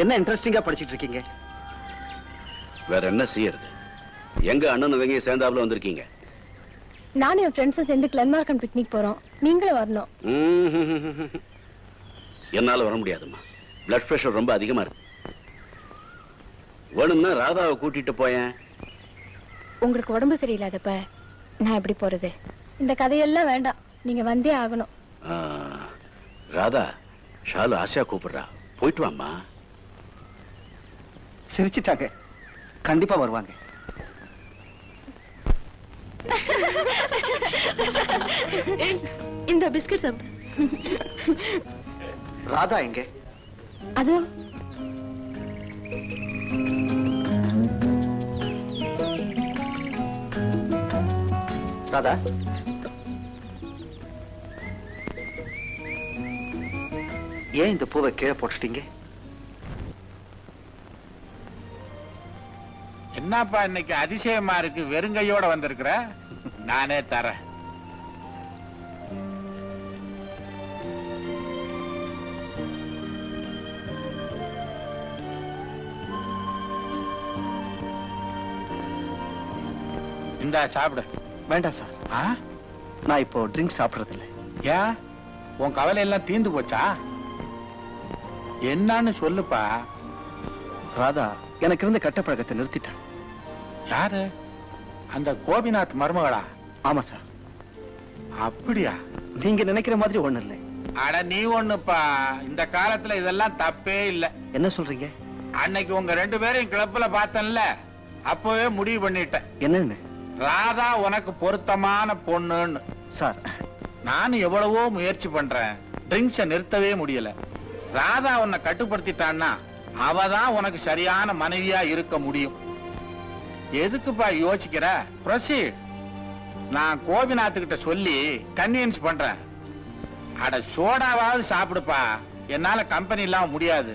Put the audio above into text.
என்ன இன்ட்ரெஸ்டிங்கா படிச்சிட்டு இருக்கீங்க? வேற என்ன செய்யறது? எங்க அண்ணன் தங்கையும் சேர்ந்தாப்புல வந்திருக்கீங்க. நானும் என் ஃப்ரெண்ட்ஸும் சேர்ந்து கிளன்மார்க்கன் பிக்னிக் போறோம். நீங்களும் வரணும். என்னால வர முடியாதும்மா. பிளட் பிரஷர் ரொம்ப அதிகமா இருக்கு. வேணும்னா ராதாவை கூட்டிட்டு போயேன். உங்களுக்கு உடம்பு சரியில்லாதப்ப நான் எப்படி போறது? இந்த கதையெல்லாம் வேண்டாம், நீங்க வந்தே ஆகணும். ராதா, ஷாலு ஆசையா கூப்பிடுறா, போயிட்டு வாம்மா. சிரிச்சிட்டாங்க, கண்டிப்பா வருவாங்க. இந்த பிஸ்கட் சாப்பிடு. ராதா எங்க? அது ராதா, ஏன் இந்த பூவை கீழே போட்டுட்டீங்க? என்னப்பா இன்னைக்கு அதிசயமா இருக்கு, வெறுங்கையோட வந்திருக்கிற? நானே தரேன். இந்தா சாப்பிடு. வேண்டாம் சார், நான் இப்போ ட்ரிங்க் சாப்பிடுறது இல்லை. ஏன், உன் கவலை எல்லாம் தீந்து போச்சா? என்னன்னு சொல்லுப்பா. ராதா எனக்கு இருந்த கெட்ட பழக்கத்தை நிறுத்திட்டான். யாரு? அந்த கோபிநாத் மருமகளா? ஆமா சார். அப்படியா? நீங்க நினைக்கிற மாதிரி ஒண்ணு இல்லை. அட நீ ஒண்ணுப்பா, இந்த காலத்துல இதெல்லாம் தப்பே இல்ல. என்ன சொல்றீங்க? அன்னைக்கு உங்க 2 பேரையும் கிளப்ல பார்த்தேன்ல, அப்பவே முடிவு பண்ணிட்டேன். என்னன்னு? ராதா உனக்கு பொருத்தமான பொண்ணுன்னு. சார், நானும் எவ்வளவோ முயற்சி பண்றேன், ட்ரிங்க்ஸ நிறுத்தவே முடியல. ராதா உன்னை கட்டுப்படுத்திட்டான்னா அவதான் உனக்கு சரியான மனைவியா இருக்க முடியும். எதுக்குப்பா யோசிக்கிற? ப்ரொசீட். நான் கோபிநாத்துக்கிட்ட சொல்லி கன்வின்ஸ் பண்றேன். அட சோடாவாவது சாப்பிடுப்பா, என்னால கம்பெனி இல்லாம முடியாது.